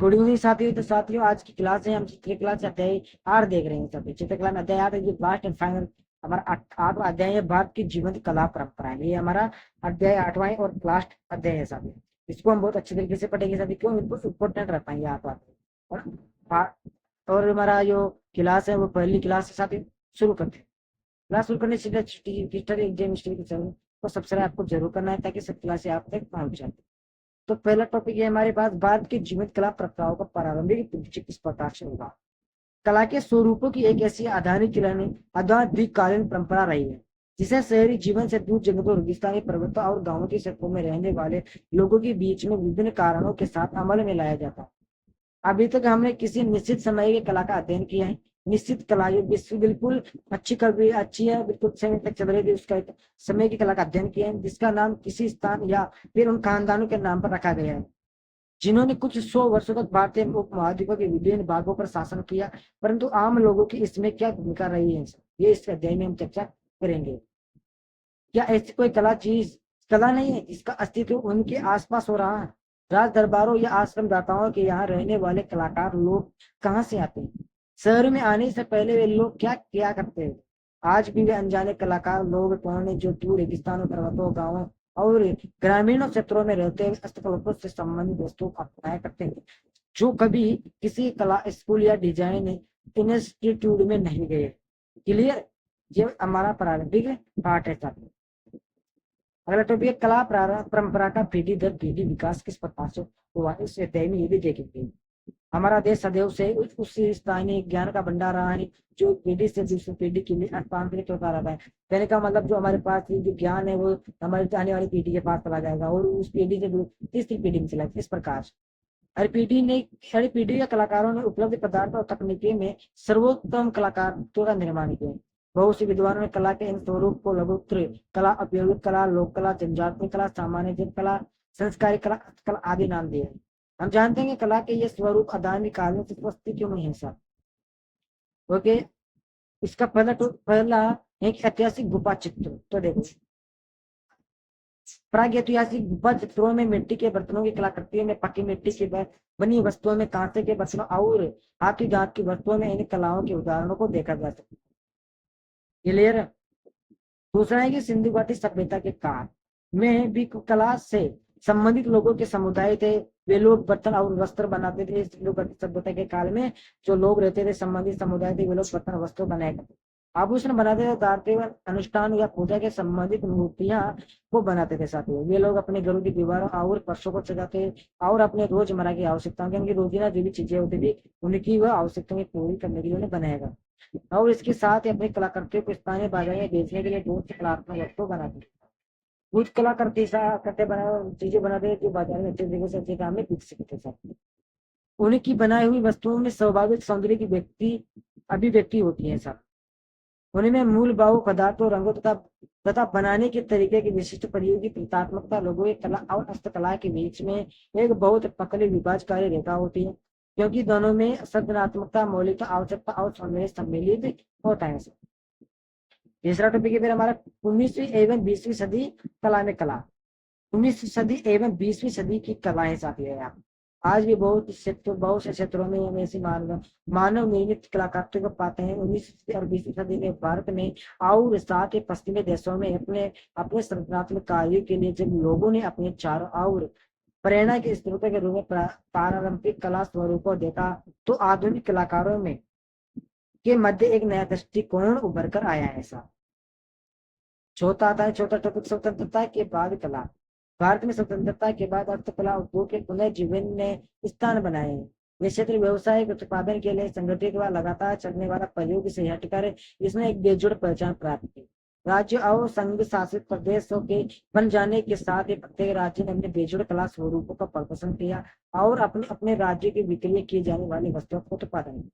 Good evening साथियों। तो साथियों आज की क्लास है, हम चित्र क्लास अध्याय 8 देख रहे हैं। सभी चित्र क्लास में अध्याय 8 है, ये लास्ट एंड फाइनल हमारा 8वां अध्याय है, भारत की जीवंत कला परंपरा। ये हमारा अध्याय 8वां है और लास्ट अध्याय है साथियों। इसको हम बहुत अच्छे तरीके से पढ़ेंगे साथियों, क्यों इम्पोर्टेंट रहता है ये 8वां। और और हमारा जो क्लास है वो पहली क्लास है साथियों। शुरू करते हैं। क्लास शुरू करने से हिस्ट्री एग्जाम हिस्ट्री के को सब्सक्राइब आपको जरूर करना है, ताकि सब क्लास आप तक पहुंच जाए। तो पहला टॉपिक है हमारे पास, भारत की जीवित कला प्रथाओं का प्रारंभिक परिचय किस प्रकार से होगा। कला के स्वरूपों की एक ऐसी आध्यात्मिककालीन परंपरा रही है, जिसे शहरी जीवन से दूर जंगलों, रेगिस्तानी पर्वतों और गांवों की सड़कों में रहने वाले लोगों के बीच में विभिन्न कारणों के साथ अमल में लाया जाता है। अभी तक हमने किसी निश्चित समय की कला का अध्ययन किया है। निश्चित कला जो विश्व बिल्कुल अच्छी कभी अच्छी है, बिल्कुल समय तक चल रही थी, उसका एक समय की कला का अध्ययन किया है, जिसका नाम किसी स्थान या फिर उन खानदानों के नाम पर रखा गया है, जिन्होंने कुछ 100 वर्षों तक भारतीय उपमहाद्वीप के विभिन्न भागों पर शासन किया। परंतु आम लोगों की इसमें क्या भूमिका रही है, ये इस अध्याय में हम चर्चा करेंगे। क्या ऐसी कोई कला नहीं है जिसका अस्तित्व उनके आसपास हो रहा है। राज दरबारों या आश्रम दाताओं के यहाँ रहने वाले कलाकार लोग कहाँ से आते हैं। शहर में आने से पहले वे लोग क्या किया करते हैं। आज भी वे अनजाने कलाकार लोग कौन है, जो दूर रेगिस्तानों, पर्वतों, गांवों और ग्रामीणों क्षेत्रों में रहते हुए हस्तकला से संबंधित वस्तुओं को अपनाया करते हैं, जो कभी किसी कला स्कूल या डिजाइन इंस्टीट्यूट में नहीं गए। क्लियर। ये हमारा प्रारंभिक पार्ट है साथियों। अगला टॉपिक, कला परंपरा का पीढ़ी दर पीढ़ी विकास किस प्रकार से हुआ, इस अध्याय में ये भी देखेंगे। हमारा देश सदैव से उस स्थानीय ज्ञान का भंडार रहा है, जो पीढ़ी से दूसरी पीढ़ी के लिए हस्तांतरित होता रहता है। कहने का मतलब, जो हमारे पास जो ज्ञान है वो हमारी आने वाली पीढ़ी के पास चला जाएगा, और उस पीढ़ी से तीसरी पीढ़ी में चला जाएगा। इस प्रकार हर पीढ़ी के कलाकारों ने उपलब्ध पदार्थ और तकनीकी में सर्वोत्तम कलाकारों का निर्माण किया। बहुत से विद्वानों ने कला के इन स्वरूप को लघुत्र कला, उपयोगित कला, लोक कला, जनजातीय कला, सामान्य जन कला, संस्कारी कला, कला आदि नाम दिए। हम जानते हैं कि कला के ये स्वरूप आदानी काल से उपस्थित क्यों नहीं है सर। ओके। इसका पहला एक ऐतिहासिक गुफा चित्र। तो देखो, प्रागैतिहासिक गुफा चित्रों में मिट्टी के बर्तनों की कलाकृतियों में, पक्की मिट्टी की बनी वस्तुओं में, कांसे के बर्तनों और हाथी दांत की वस्तुओं में इन कलाओं के उदाहरणों को देखा जा सकता है। क्लियर। दूसरा है कि सिंधु घाटी सभ्यता के काल में भी कला से संबंधित लोगों के समुदाय थे। वे लोग बर्तन और वस्त्र बनाते थे। सिंधु घाटी सभ्यता के काल में जो लोग रहते थे, संबंधित समुदाय थे, वे लोग बर्तन वस्त्र बनाए करते, आभूषण बनाते थे, उतारते हुए अनुष्ठान या पूजा के संबंधित मूर्तियां को बनाते थे। साथ ही वे लोग अपने घरों की दीवारों और फर्शों को सजाते और अपने रोजमर्रा की आवश्यकताओं की, उनकी रोजीना जो भी चीजें होती थी, उनकी वह आवश्यकताएं पूरी करने के लिए उन्हें बनाएगा। और इसके साथ ही अपने कलाकृतियों को स्थानीय बाजार में बेचने के लिए बहुत से कलात्मक वस्तु बनाते। कुछ कलाकृति करते बना चीजें बनाते जो बाजार में अच्छे तरीके से अच्छे दाम में बिक सकते थे। उनकी बनाई हुई वस्तुओं में स्वाभाविक सौंदर्य की अभिव्यक्ति होती है सब। उनमें मूल भाव पदार्थों, रंगों तथा बनाने के तरीके की विशिष्ट प्रयोग की प्रतीकात्मकता, लोगों की कला और हस्तकला के बीच में एक बहुत पतली विभाजकारी रेखा होती है, क्योंकि दोनों में सृजनात्मकता, मौलिकता, आवश्यकता और सौंदर्य सम्मिलित होता है। तीसरा टॉपिक है फिर हमारा 19वीं एवं 20वीं सदी कला में कला। 19वीं सदी एवं 20वीं सदी की कलाएं साथी है यहाँ। आज भी बहुत से क्षेत्रों में हम ऐसी मानव निर्मित कलाकृतियों को पाते हैं। 19वीं और 20वीं सदी में भारत में और साथ ही पश्चिमी देशों में अपने अपने सृजनात्मक कार्यों के लिए जब लोगों ने अपने चारों और प्रेरणा के स्रोतों के रूप में पारंपरिक कला स्वरूपों देखा, तो आधुनिक कलाकारों में के मध्य एक नया दृष्टिकोण उभर कर आया है। ऐसा चौथा आता है, चौथा टॉपिक, स्वतंत्रता के बाद कला। भारत में स्वतंत्रता के बाद अर्थकला उद्योग के पुनर्जीवन ने स्थान बनाए हैं। ये क्षेत्र व्यवसायिक उत्पादन के लिए संगठित व लगातार चलने वाला प्रयोग से हटकर इसने एक बेजोड़ पहचान प्राप्त की। राज्य और संघ शासित प्रदेशों के बन जाने के साथ ही प्रत्येक राज्य ने अपने बेजोड़ कला स्वरूपों का प्रदर्शन किया और अपने अपने राज्य के विक्रय किए जाने वाली वस्तुओं का उत्पादन किया।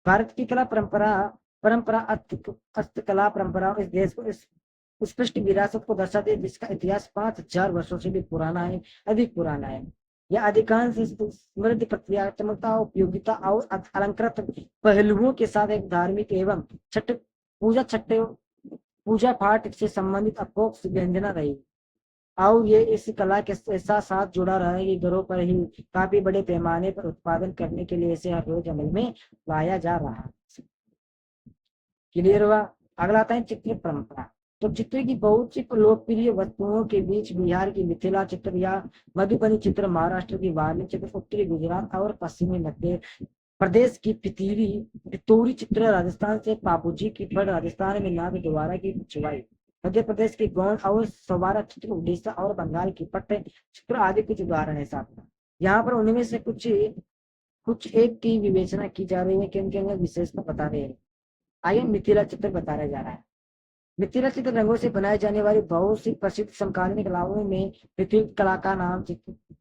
भारत की कला परंपरा परंपरा हस्तकला परंपरा इस देश को इस स्पष्ट विरासत को दर्शाती है, जिसका इतिहास 5000 वर्षों से भी पुराना है, अधिक पुराना है। यह अधिकांश समृद्ध प्रक्रियात्मकता, उपयोगिता और अलंकृत पहलुओं के साथ एक धार्मिक एवं छठ पूजा पाठ से संबंधित अपोक्ष व्यंजना रही। और ये इस कला के साथ साथ जुड़ा रहा है कि घरों पर ही काफी बड़े पैमाने पर उत्पादन करने के लिए इसे हर रोज अमल में लाया जा रहा है। क्लियर हुआ। अगला आता है चित्र परंपरा। तो चित्र की बहुत सी लोकप्रिय वस्तुओं के बीच बिहार की मिथिला चित्र या मधुबनी चित्र, महाराष्ट्र की वारली चित्र, उत्तरी गुजरात और पश्चिमी मध्य प्रदेश की पितौरी चित्र, राजस्थान से पापूजी की फड़, राजस्थान में नाग द्वारा की चुवाई, मध्य प्रदेश की गौंड और सवारा चित्र, उड़ीसा और बंगाल की पट्ट चित्र आदि कुछ उदाहरण है साथ में। यहाँ पर उनमें से कुछ कुछ एक की विवेचना की जा रही है कि उनके अंदर विशेषता बता रहे हैं। आइए मिथिला चित्र बताया जा रहा है। मिथिला चित्र रंगों से बनाई जाने वाली बहुत सी प्रसिद्ध समकालीन कलाओं में पृथ्वी कला का नाम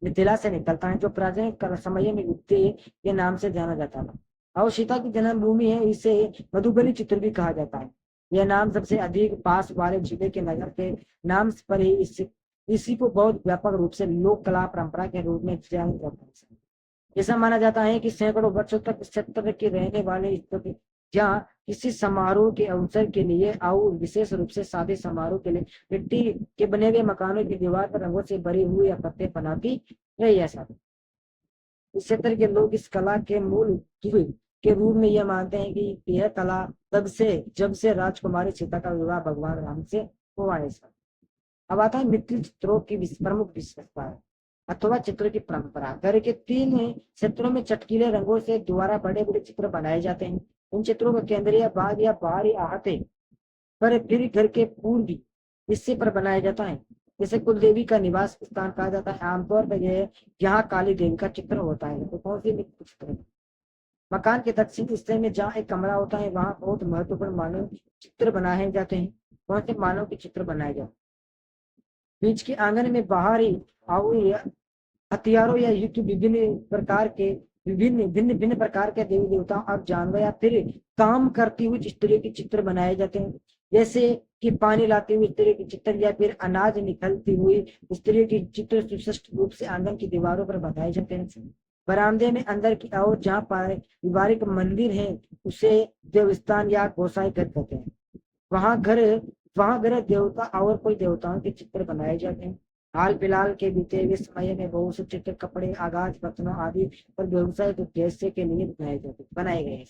मिथिला से निकलता है, जो प्राचीन समय में गुप्ते के नाम से जाना जाता था और सीता की जन्मभूमि है। इसे मधुबनी चित्र भी कहा जाता है। यह नाम सबसे अधिक पास वाले जिले के नगर के नाम पर ही इसी को बहुत व्यापक रूप से लोक कला परंपरा के रूप में जाना जाता है। ऐसा माना जाता है कि सैकड़ों वर्षों तक इस क्षेत्र के रहने वाले जहाँ किसी समारोह के अवसर के लिए और विशेष रूप से शादी समारोह के लिए मिट्टी के बने हुए मकानों की दीवार पर रंगों से भरी हुई या पत्ते बनाती रही। ऐसा इस क्षेत्र के लोग इस कला के मूल के रूप में यह मानते हैं कि यह कला तब से जब से राजकुमारी सीता का विवाह भगवान राम से हुआ है। अब आता है मिथिल चित्रों की प्रमुख विशेषता है अथवा चित्रों की परंपरा। घर के 3 क्षेत्रों में चटकीले रंगों से द्वारा बड़े बड़े चित्र बनाए जाते हैं। इन चित्रों का केंद्रीय भाग या बाहरी आहते पर फिर घर के पूर्वी हिस्से पर बनाया जाता है। जैसे कुल देवी का निवास स्थान कहा जाता है। आमतौर पर यह यहाँ काली देवी का चित्र होता है। तो कौन सी मिथिल चित्र? मकान के दक्षिण हिस्से में जहाँ एक कमरा होता है वहां बहुत महत्वपूर्ण मानव चित्र बनाए जाते हैं। कौन से मानव के चित्र बनाए जाते हैं? बीच के आंगन में बाहरी हथियारों या युद्ध विभिन्न भिन्न भिन्न प्रकार के देवी देवताओं और जानवर या फिर काम करती हुई स्त्री के चित्र बनाए जाते हैं। जैसे कि पानी लाती हुई स्त्री की चित्र या फिर अनाज निकलती हुई स्त्री की चित्र सुस्पष्ट रूप से आंगन की दीवारों पर बनाए जाते हैं। बरामदे में अंदर की ओर जहाँ पारिवारिक मंदिर है उसे देवस्थान या गोसाई घर कहते हैं। वहां घर देवता और कोई देवताओं के चित्र बनाए जाते हैं। हाल फिलहाल के बीते हुए समय में बहुत से चित्र कपड़े, आगाज बर्तनों आदि पर व्यवसाय उद्देश्य के लिए बनाए गए हैं।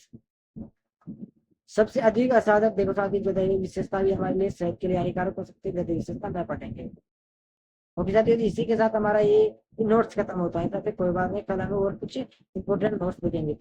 सबसे अधिक असाधक देवता की जो दैविक विशेषता भी हमारे लिए सेहत के लिए हानिकारक हो सकती है, विशेषता में पढ़ेंगे। और साथियों इसी के साथ हमारा ये नोट्स खत्म होता है। तो फिर कोई बात नहीं, कल हमें और कुछ इंपोर्टेंट नोट्स भेजेंगे।